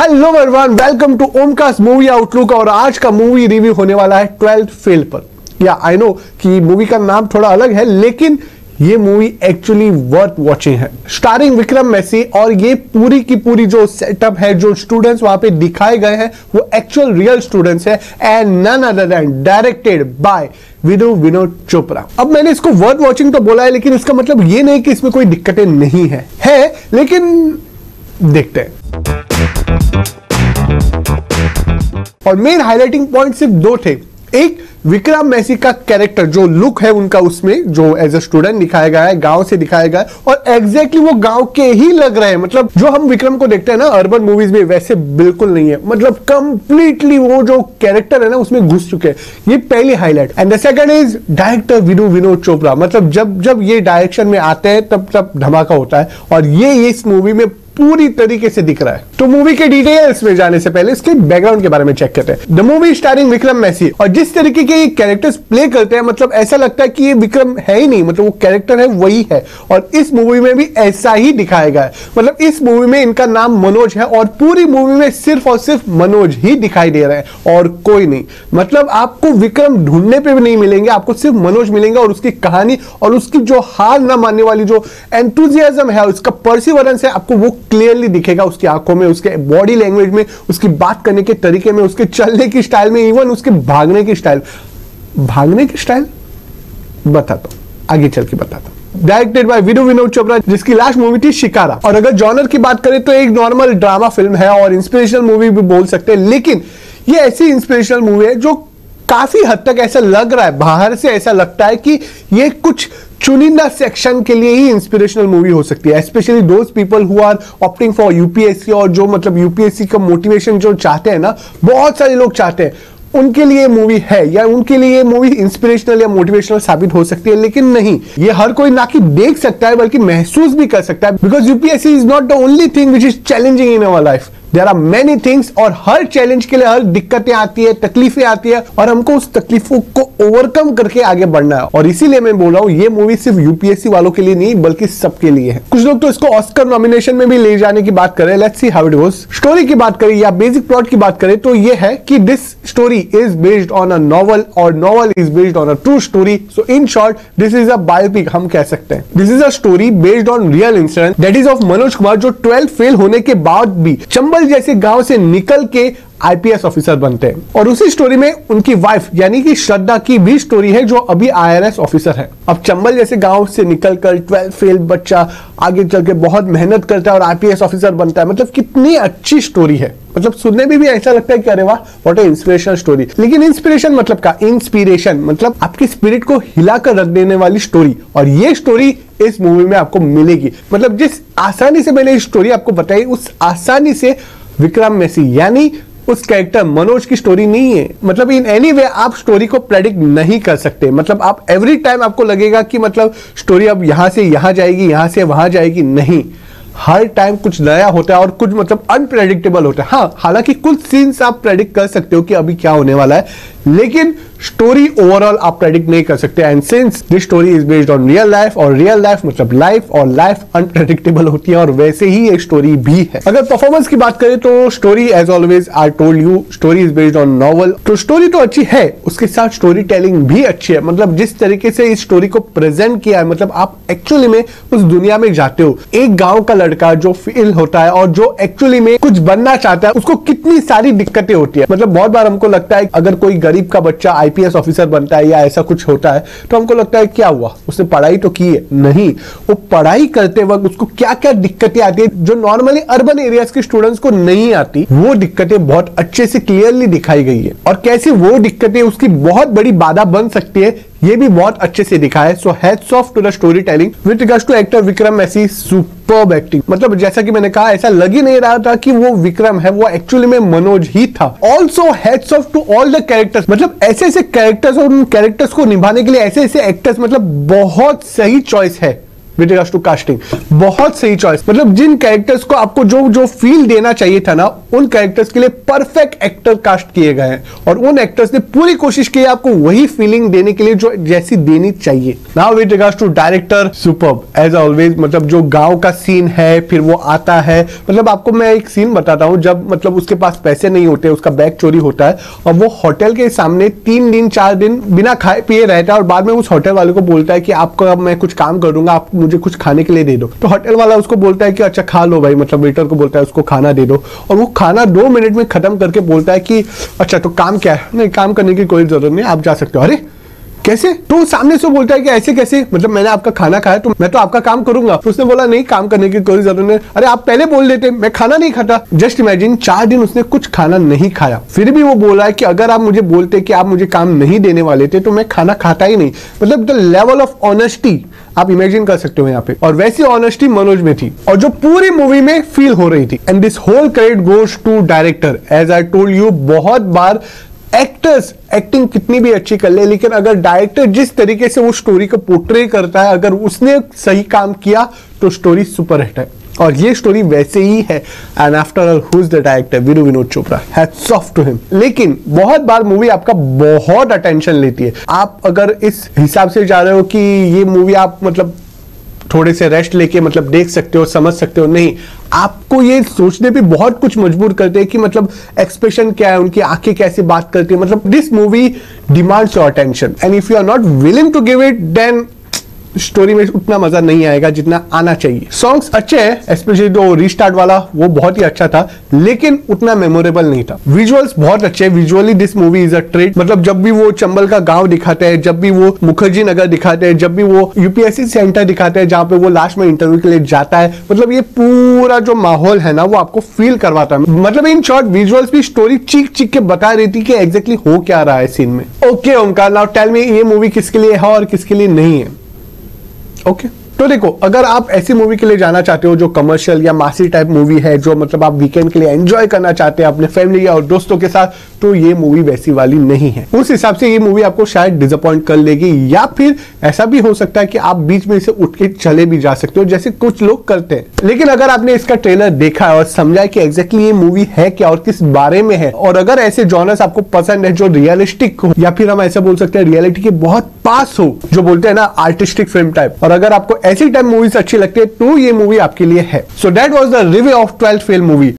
Hello everyone, welcome to Omcast movie outlook. और आज का मूवी रिव्यू होने वाला है 12th फेल पर। या आई नो कि मूवी का नाम थोड़ा अलग है, लेकिन ये मूवी एक्चुअली वर्थ वॉचिंग है। स्टारिंग विक्रम मैसी, और ये पूरी की पूरी जो सेटअप है, जो स्टूडेंट्स वहां पे दिखाए गए हैं, वो एक्चुअल रियल स्टूडेंट्स है and none other than directed by Vinod Chopra. अब मैंने इसको वर्थ वॉचिंग तो बोला है, लेकिन इसका मतलब ये नहीं कि इसमें कोई दिक्कतें नहीं है, लेकिन देखते हैं। और मेन हाईलाइटिंग पॉइंट सिर्फ दो थे। एक, विक्रम मैसी का कैरेक्टर, जो लुक है उनका उसमें, जो एज ए स्टूडेंट दिखाया गया है, गांव से दिखाया गया है, और एग्जैक्टली वो गांव के ही लग रहे हैं। मतलब जो हम विक्रम को देखते हैं ना अर्बन मूवीज में, वैसे बिल्कुल नहीं है। मतलब कंप्लीटली वो जो कैरेक्टर है ना उसमें घुस चुके हैं। ये पहली highlight. And the second is director Vinod Chopra. मतलब जब ये डायरेक्शन में आते हैं तब धमाका होता है, और ये इस मूवी में पूरी तरीके से दिख रहा है। तो मूवी के डिटेल्स में जाने से पहले इसके बैकग्राउंड के बारे में चेक करते हैं। The movie starring Vikram Massey, और जिस तरीके के ये कैरेक्टर्स प्ले करते हैं, मतलब ऐसा लगता है कि ये विक्रम है ही नहीं, मतलब वो कैरेक्टर है वही है। और इस मूवी में भी ऐसा ही दिखाया गया है। मतलब इस मूवी में इनका नाम मनोज है, और पूरी मूवी में सिर्फ और सिर्फ मनोज ही दिखाई दे रहे हैं और कोई नहीं। मतलब आपको विक्रम ढूंढने पे भी नहीं मिलेंगे, आपको सिर्फ मनोज मिलेंगे, और उसकी कहानी और उसकी जो हार ना मानने वाली जो एंथुजियाज्म है, उसका परसिवरेंस है, आपको वो क्लियरली दिखेगा उसकी आंखों में, उसके बॉडी लैंग्वेज में, उसकी बात करने के तरीके में, उसके चलने की स्टाइल में, इवन उसके भागने की स्टाइल बताता हूं, आगे चल के बताता हूं। डायरेक्टेड बाय विनोद चोपड़ा, जिसकी लास्ट मूवी थी शिकारा। और अगर जॉनर की बात करें तो एक नॉर्मल ड्रामा फिल्म है, और इंस्पिरेशनल मूवी भी बोल सकते हैं। लेकिन ये ऐसी इंस्पिरेशनल मूवी है जो काफी हद तक ऐसा लग रहा है, बाहर से ऐसा लगता है कि ये कुछ चुनिंदा सेक्शन के लिए ही इंस्पिरेशनल मूवी हो सकती है, specially those people who are opting for UPSC, और जो मतलब यूपीएससी का मोटिवेशन जो चाहते हैं ना, बहुत सारे लोग चाहते हैं, उनके लिए मूवी है, या उनके लिए मूवी इंस्पिरेशनल या मोटिवेशनल साबित हो सकती है। लेकिन नहीं, ये हर कोई ना कि देख सकता है बल्कि महसूस भी कर सकता है, because UPSC is not the only thing which is challenging in our life. There are many things, और हर चैलेंज के लिए हर दिक्कतें आती है, तकलीफें आती है, और हमको उस तकलीफों को ओवरकम करके आगे बढ़ना है। और इसीलिए मैं बोल रहा हूं, ये मूवी सिर्फ यूपीएससी वालों के लिए नहीं बल्कि सबके लिए है। कुछ लोग तो इसको ऑस्कर नॉमिनेशन में भी ले जाने की बात करें। Let's see how it goes. Story की बात करें या बेसिक प्लॉट की बात करें तो ये है कि this story is based on a novel, और novel is based on a true story. So in short, this is a biopic हम कह सकते हैं। This is a story based on real incident, that is of Manoj Kumar, जो 12th fail होने के बाद भी चंबल जैसे गांव से निकल के आईपीएस ऑफिसर बनते हैं। और उसी स्टोरी में उनकी वाइफ यानी कि श्रद्धा की भी स्टोरी है, जो अभी आईआरएस ऑफिसर है। अब चंबल जैसे गांव से निकलकर 12th फेल बच्चा आगे चल के बहुत मेहनत करता है और आईपीएस ऑफिसर बनता है। मतलब कितनी अच्छी स्टोरी है। मतलब सुनने में भी ऐसा लगता है कि अरे वाह, व्हाट ए इंस्पिरेशनल स्टोरी। लेकिन इंस्पिरेशन मतलब क्या? इंस्पिरेशन मतलब आपके स्पिरिट को हिलाकर रख देने वाली स्टोरी, और ये स्टोरी इस मूवी में आपको मिलेगी। मतलब जिस आसानी से मैंने स्टोरी आपको बताई, उस आसानी से विक्रम मैसी यानी उस कैरेक्टर मनोज की स्टोरी नहीं है। मतलब इन एनी वे आप स्टोरी को प्रेडिक्ट नहीं कर सकते। मतलब आप एवरी टाइम आपको लगेगा कि मतलब स्टोरी अब यहां से यहां जाएगी, यहां से वहां जाएगी, नहीं। हर टाइम कुछ नया होता है और कुछ मतलब अनप्रेडिक्टेबल होता है। हाँ, हालांकि कुछ सीन्स आप प्रेडिक्ट कर सकते हो कि अभी क्या होने वाला है, लेकिन स्टोरी ओवरऑल आप प्रेडिक्ट नहीं कर सकते। And since this story is based on real life, और रियल लाइफ मतलब लाइफ, और लाइफ अनप्रेडिक्टेबल होती है, और वैसे ही एक स्टोरी भी है। अगर परफॉर्मेंस की बात करें तो story as always I told you, story is based on novel. तो स्टोरी तो अच्छी है, उसके साथ स्टोरी टेलिंग भी अच्छी है। मतलब जिस तरीके से इस स्टोरी को प्रेजेंट किया है, मतलब आप एक्चुअली में उस दुनिया में जाते हो। एक गांव का लड़का जो फील होता है और जो एक्चुअली में कुछ बनना चाहता है, उसको कितनी सारी दिक्कतें होती है। मतलब बहुत बार हमको लगता है अगर कोई गरीब का बच्चा आईपीएस ऑफिसर बनता है या ऐसा कुछ होता है, तो हमको लगता है क्या हुआ, उसने पढ़ाई तो की है। नहीं, वो पढ़ाई करते वक्त उसको क्या क्या दिक्कतें आती है जो नॉर्मली अर्बन एरियाज के स्टूडेंट्स को नहीं आती, वो दिक्कतें बहुत अच्छे से क्लियरली दिखाई गई है। और कैसे वो दिक्कतें उसकी बहुत बड़ी बाधा बन सकती है, ये भी बहुत अच्छे से दिखा है। So hats off to the story telling with regards to actor Vikram Massey, superb acting. मतलब जैसा कि मैंने कहा, ऐसा लग ही नहीं रहा था कि वो विक्रम है, वो एक्चुअली में मनोज ही था। Also hats off to all the characters. मतलब ऐसे ऐसे कैरेक्टर्स और उन कैरेक्टर्स को निभाने के लिए ऐसे ऐसे एक्टर्स, मतलब बहुत सही चॉइस है विद रिगार्ड्स टू कास्टिंग। बहुत सही चॉइस, मतलब जिन कैरेक्टर्स को आपको जो जो फील देना चाहिए था ना, उन कैरेक्टर्स के लिए परफेक्ट एक्टर कास्ट किए गए हैं और उन एक्टर्स ने पूरी कोशिश की है आपको वही फीलिंग देने के लिए जो जैसी देनी चाहिए। Now with regards to director, superb as always. मतलब जो गांव का सीन है, फिर वो आता है, मतलब आपको मैं एक सीन बताता हूं, जब मतलब उसके पास पैसे नहीं होते, उसका बैग चोरी होता है और वो होटल के सामने 3 दिन 4 दिन बिना खाए पिए रहता है और बाद में उस होटल वाले को बोलता है कि आपको अब मैं कुछ काम कर दूंगा, आप मुझे कुछ खाने के लिए दे दो। तो होटल वाला उसको बोलता है कि अच्छा खा लो भाई, मतलब वेटर को बोलता है उसको खाना दे दो, और वो खाना 2 मिनट में खत्म करके बोलता है कि अच्छा तो काम क्या है, नहीं काम करने की कोई जरूरत नहीं, आप जा सकते हो। अरे कैसे? तो सामने से बोलता है कि ऐसे कैसे, मतलब मैंने आपका खाना खाया तो मैं तो आपका काम करूंगा। तो उसने बोला नहीं, काम करने की कोई जरूरत नहीं। अरे आप पहले बोल देते, मैं खाना नहीं खाता। जस्ट इमेजिन 4 दिन उसने कुछ खाना नहीं खाया, फिर भी वो बोला है कि अगर आप मुझे बोलते कि आप मुझे काम नहीं देने वाले थे तो मैं खाना खाता ही नहीं। मतलब द लेवल ऑफ ऑनेस्टी आप इमेजिन कर सकते हो यहाँ पे, और वैसी ऑनेस्टी मनोज में थी और जो पूरी मूवी में फील हो रही थी। And this whole credit goes to director. As I told you, बहुत बार एक्टर्स एक्टिंग कितनी भी अच्छी कर ले, लेकिन अगर डायरेक्टर जिस तरीके से वो स्टोरी को पोर्ट्रे करता है, अगर उसने सही काम किया तो स्टोरी सुपर हिट है। और ये स्टोरी वैसे ही है। And after all who is the director? Viru Vinod Chopra. Hats off to him. लेकिन बहुत बार मूवी आपका बहुत अटेंशन लेती है। आप अगर इस हिसाब से जा रहे हो कि ये मूवी आप मतलब थोड़े से रेस्ट लेके मतलब देख सकते हो, समझ सकते हो, नहीं, आपको ये सोचने पे बहुत कुछ मजबूर करते हैं कि मतलब एक्सप्रेशन क्या है, उनकी आंखें कैसे बात करती है। मतलब this movie demands your attention and if you are not willing to give it, then story में उतना मजा नहीं आएगा जितना आना चाहिए। सॉन्ग्स अच्छे हैं, स्पेशली जो रीस्टार्ट वाला वो बहुत ही अच्छा था, लेकिन उतना मेमोरेबल नहीं था। विजुअल्स बहुत अच्छे हैं, visually this movie is a treat. मतलब जब भी वो चंबल का गांव दिखाते हैं, जब भी वो मुखर्जी नगर दिखाते हैं, जब भी वो यूपीएससी सेंटर दिखाते हैं जहां पे वो लास्ट में इंटरव्यू के लिए जाता है, मतलब ये पूरा जो माहौल है ना वो आपको फील करवाता है। मतलब इन शॉर्ट विजुअल्स भी स्टोरी चीख चीख के बता रही थी कि एग्जैक्टली हो क्या रहा है सीन में। Okay Omkar, now tell me ये मूवी किसके लिए है और किसके लिए नहीं है? ओके तो देखो, अगर आप ऐसी मूवी के लिए जाना चाहते हो जो कमर्शियल या मासी टाइप मूवी है, जो मतलब आप वीकेंड के लिए एंजॉय करना चाहते हैं अपने फैमिली और दोस्तों के साथ, तो ये मूवी वैसी वाली नहीं है। उस हिसाब से ये मूवी आपको शायद डिसअपॉइंट कर लेगी, या फिर ऐसा भी हो सकता है कि आप बीच में इसे उठ के चले भी जा सकते हो जैसे कुछ लोग करते हैं। लेकिन अगर आपने इसका ट्रेलर देखा और समझा कि एग्जैक्टली ये मूवी है क्या और किस बारे में है, और अगर ऐसे जॉनर्स आपको पसंद है जो रियलिस्टिक हो, या फिर हम ऐसा बोल सकते हैं रियलिटी के बहुत पास हो, जो बोलते हैं ना आर्टिस्टिक फिल्म टाइप, और अगर आपको ऐसी टाइप मूवीज अच्छी लगती है तो ये मूवी आपके लिए है। So that was the review of 12th fail movie.